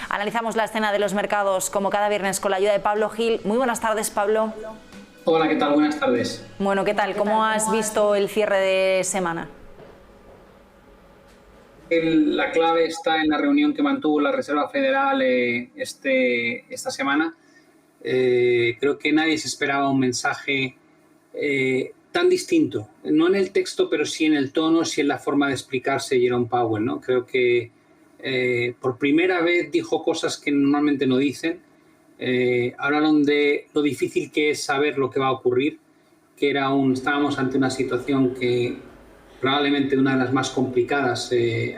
Analizamos la escena de los mercados como cada viernes con la ayuda de Pablo Gil. Muy buenas tardes, Pablo. Hola, ¿qué tal? Buenas tardes. Bueno, ¿qué tal? ¿Cómo has visto el cierre de semana? La clave está en la reunión que mantuvo la Reserva Federal esta semana. Creo que nadie se esperaba un mensaje tan distinto, no en el texto, pero sí en el tono, sí en la forma de explicarse Jerome Powell, ¿no? Creo que por primera vez dijo cosas que normalmente no dicen. Hablaron de lo difícil que es saber lo que va a ocurrir, que estábamos ante una situación que probablemente una de las más complicadas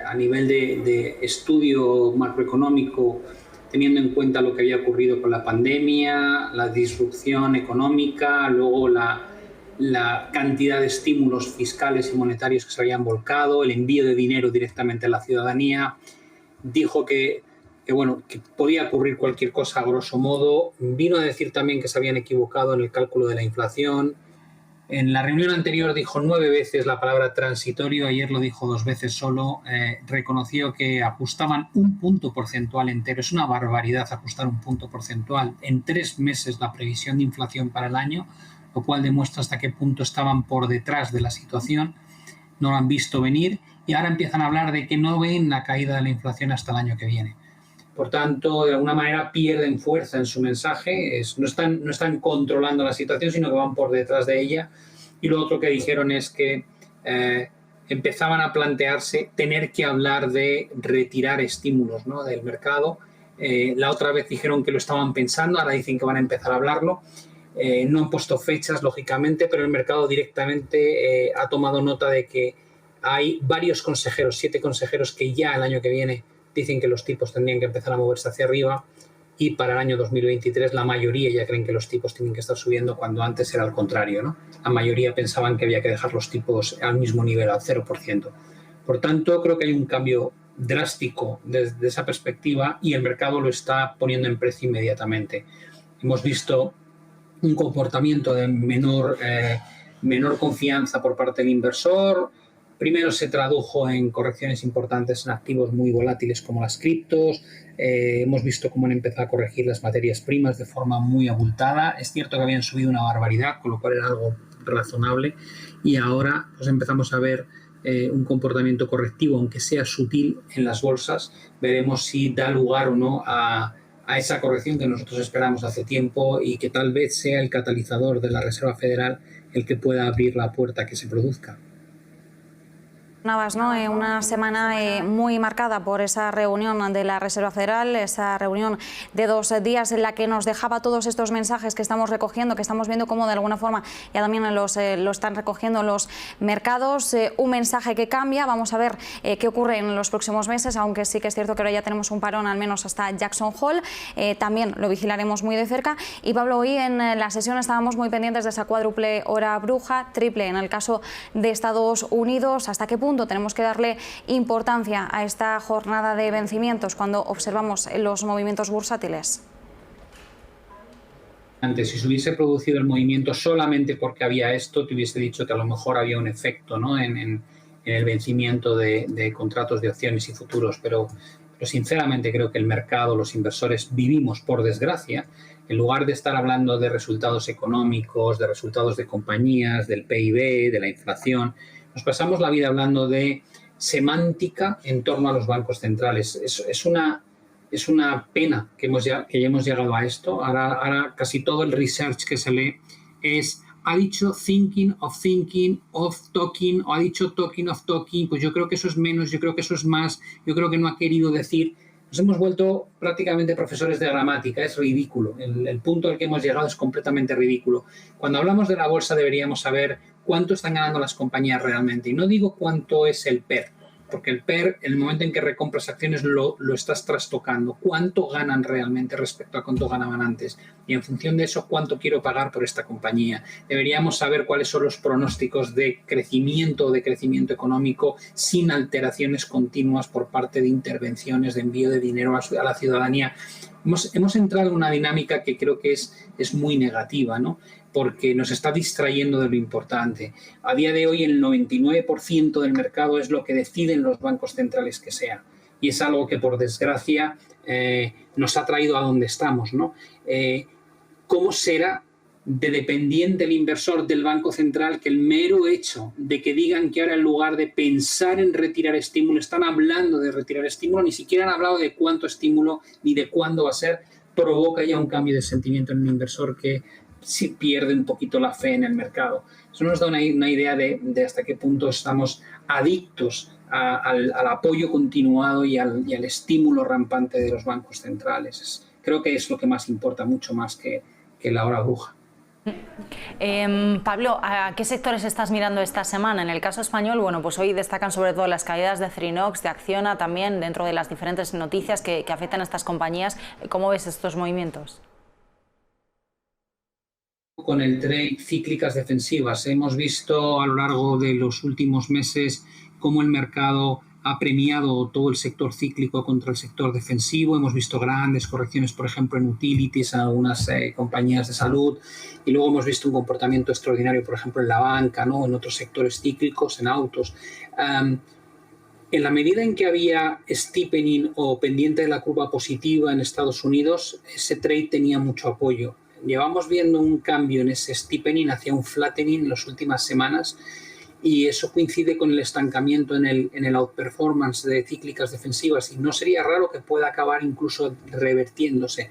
a nivel de estudio macroeconómico, teniendo en cuenta lo que había ocurrido con la pandemia, la disrupción económica, luego la cantidad de estímulos fiscales y monetarios que se habían volcado, el envío de dinero directamente a la ciudadanía. Dijo que podía ocurrir cualquier cosa a grosso modo. Vino a decir también que se habían equivocado en el cálculo de la inflación. En la reunión anterior dijo 9 veces la palabra transitorio, ayer lo dijo 2 veces solo. Reconoció que ajustaban un punto porcentual entero. Es una barbaridad ajustar un punto porcentual en 3 meses la previsión de inflación para el año, lo cual demuestra hasta qué punto estaban por detrás de la situación. No lo han visto venir y ahora empiezan a hablar de que no ven la caída de la inflación hasta el año que viene. Por tanto, de alguna manera pierden fuerza en su mensaje, no están controlando la situación, sino que van por detrás de ella. Y lo otro que dijeron es que empezaban a plantearse tener que hablar de retirar estímulos, ¿no?, del mercado. La otra vez dijeron que lo estaban pensando, ahora dicen que van a empezar a hablarlo. No han puesto fechas, lógicamente, pero el mercado directamente ha tomado nota de que hay varios consejeros, 7 consejeros, que ya el año que viene dicen que los tipos tendrían que empezar a moverse hacia arriba, y para el año 2023 la mayoría ya creen que los tipos tienen que estar subiendo, cuando antes era al contrario, ¿no? La mayoría pensaban que había que dejar los tipos al mismo nivel, al 0%. Por tanto, creo que hay un cambio drástico desde esa perspectiva y el mercado lo está poniendo en precio inmediatamente. Hemos visto un comportamiento de menor confianza por parte del inversor. Primero se tradujo en correcciones importantes en activos muy volátiles como las criptos. Hemos visto cómo han empezado a corregir las materias primas de forma muy abultada. Es cierto que habían subido una barbaridad, con lo cual era algo razonable. Y ahora pues empezamos a ver un comportamiento correctivo, aunque sea sutil, en las bolsas. Veremos si da lugar o no a esa corrección que nosotros esperamos hace tiempo y que tal vez sea el catalizador de la Reserva Federal el que pueda abrir la puerta a que se produzca. Navas, ¿no? Una semana muy marcada por esa reunión de la Reserva Federal, esa reunión de 2 días en la que nos dejaba todos estos mensajes que estamos recogiendo, que estamos viendo cómo de alguna forma ya también lo están recogiendo los mercados. Un mensaje que cambia, vamos a ver qué ocurre en los próximos meses, aunque sí que es cierto que ahora ya tenemos un parón al menos hasta Jackson Hole. También lo vigilaremos muy de cerca. Y Pablo, hoy en la sesión estábamos muy pendientes de esa cuádruple hora bruja, triple en el caso de Estados Unidos. ¿Hasta qué punto tenemos que darle importancia a esta jornada de vencimientos cuando observamos los movimientos bursátiles? Antes, si se hubiese producido el movimiento solamente porque había esto, te hubiese dicho que a lo mejor había un efecto, ¿no?, en el vencimiento de contratos de opciones y futuros, pero sinceramente creo que el mercado, los inversores, vivimos, por desgracia, en lugar de estar hablando de resultados económicos, de resultados de compañías, del PIB, de la inflación, nos pasamos la vida hablando de semántica en torno a los bancos centrales. Es una pena que ya hemos llegado a esto. Ahora casi todo el research que se lee ha dicho thinking of talking, o ha dicho talking of talking. Pues yo creo que eso es menos, yo creo que eso es más, yo creo que no ha querido decir. Nos hemos vuelto prácticamente profesores de gramática, es ridículo. El punto al que hemos llegado es completamente ridículo. Cuando hablamos de la bolsa deberíamos saber cuánto están ganando las compañías realmente. Y no digo cuánto es el PER, porque el PER, en el momento en que recompras acciones, lo estás trastocando. ¿Cuánto ganan realmente respecto a cuánto ganaban antes? Y en función de eso, ¿cuánto quiero pagar por esta compañía? Deberíamos saber cuáles son los pronósticos de crecimiento económico sin alteraciones continuas por parte de intervenciones de envío de dinero a la ciudadanía. Hemos entrado en una dinámica que creo que es muy negativa, ¿no?, porque nos está distrayendo de lo importante. A día de hoy el 99% del mercado es lo que deciden los bancos centrales que sea. y es algo que por desgracia nos ha traído a donde estamos, ¿no? ¿Cómo será de dependiente el inversor del Banco Central que el mero hecho de que digan que ahora en lugar de pensar en retirar estímulo, están hablando de retirar estímulo, ni siquiera han hablado de cuánto estímulo ni de cuándo va a ser, provoca ya un cambio de sentimiento en un inversor que sí pierde un poquito la fe en el mercado? Eso nos da una idea de hasta qué punto estamos adictos al apoyo continuado y al estímulo rampante de los bancos centrales. Creo que es lo que más importa, mucho más que la hora bruja. Pablo, ¿a qué sectores estás mirando esta semana? En el caso español, bueno, pues hoy destacan sobre todo las caídas de Acerinox, de Acciona, también dentro de las diferentes noticias que afectan a estas compañías. ¿Cómo ves estos movimientos? Con el trade cíclicas defensivas. Hemos visto a lo largo de los últimos meses cómo el mercado ha premiado todo el sector cíclico contra el sector defensivo. Hemos visto grandes correcciones, por ejemplo, en utilities, en algunas compañías de salud, y luego hemos visto un comportamiento extraordinario, por ejemplo, en la banca, ¿no? En otros sectores cíclicos, en autos. En la medida en que había steepening o pendiente de la curva positiva en Estados Unidos, ese trade tenía mucho apoyo. Llevamos viendo un cambio en ese steepening hacia un flattening en las últimas semanas, y eso coincide con el estancamiento en el outperformance de cíclicas defensivas, y no sería raro que pueda acabar incluso revertiéndose.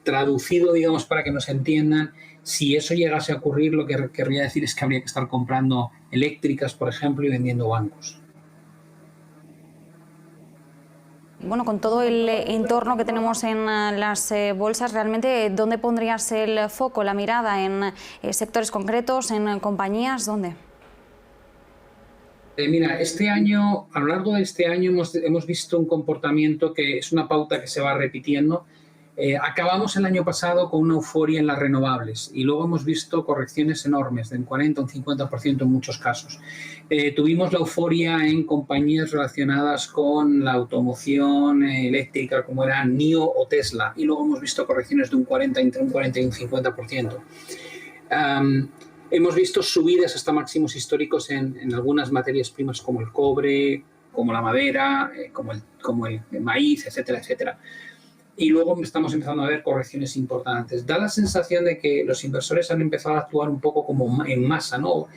Traducido, digamos, para que nos entiendan, si eso llegase a ocurrir, lo que querría decir es que habría que estar comprando eléctricas, por ejemplo, y vendiendo bancos. Bueno, con todo el entorno que tenemos en las bolsas, realmente, ¿dónde pondrías el foco, la mirada? ¿En sectores concretos, en compañías? ¿Dónde? Mira, este año, a lo largo de este año hemos visto un comportamiento que es una pauta que se va repitiendo. Acabamos el año pasado con una euforia en las renovables y luego hemos visto correcciones enormes, de un 40 o un 50% en muchos casos. Tuvimos la euforia en compañías relacionadas con la automoción eléctrica, como eran NIO o Tesla, y luego hemos visto correcciones de entre un 40 y un 50%. Hemos visto subidas hasta máximos históricos en algunas materias primas como el cobre, como la madera, como el maíz, etcétera, etcétera. Y luego estamos empezando a ver correcciones importantes. Da la sensación de que los inversores han empezado a actuar un poco como en masa, ¿no?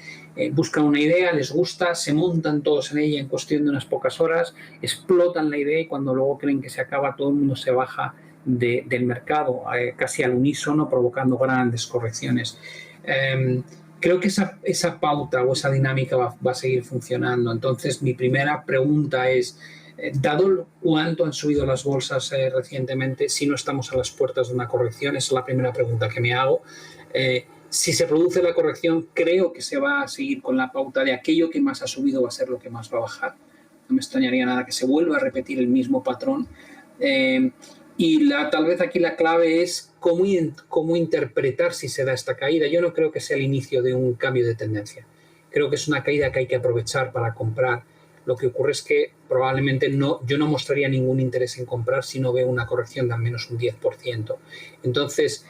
Buscan una idea, les gusta, se montan todos en ella en cuestión de unas pocas horas, explotan la idea y cuando luego creen que se acaba, todo el mundo se baja del mercado, casi al unísono, provocando grandes correcciones. Creo que esa pauta o esa dinámica va a seguir funcionando. Entonces, mi primera pregunta es, dado cuánto han subido las bolsas recientemente, si no estamos a las puertas de una corrección, esa es la primera pregunta que me hago. Si se produce la corrección, creo que se va a seguir con la pauta de aquello que más ha subido va a ser lo que más va a bajar. No me extrañaría nada que se vuelva a repetir el mismo patrón. Y tal vez aquí la clave es cómo interpretar si se da esta caída. Yo no creo que sea el inicio de un cambio de tendencia. Creo que es una caída que hay que aprovechar para comprar. Lo que ocurre es que probablemente yo no mostraría ningún interés en comprar si no veo una corrección de al menos un 10%. Entonces,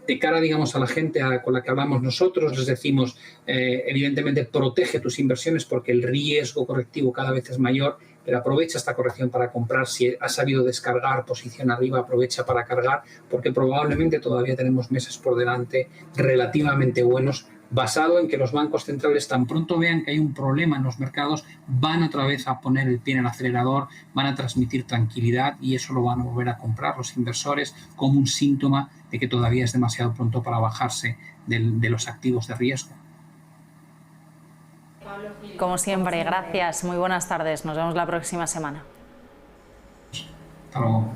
de cara, digamos, a la gente con la que hablamos nosotros, les decimos, evidentemente, protege tus inversiones porque el riesgo correctivo cada vez es mayor, pero aprovecha esta corrección para comprar. Si has sabido descargar posición arriba, aprovecha para cargar, porque probablemente todavía tenemos meses por delante relativamente buenos, basado en que los bancos centrales tan pronto vean que hay un problema en los mercados, van otra vez a poner el pie en el acelerador, van a transmitir tranquilidad y eso lo van a volver a comprar los inversores como un síntoma de que todavía es demasiado pronto para bajarse de los activos de riesgo. Como siempre, gracias. Muy buenas tardes. Nos vemos la próxima semana. Hasta luego.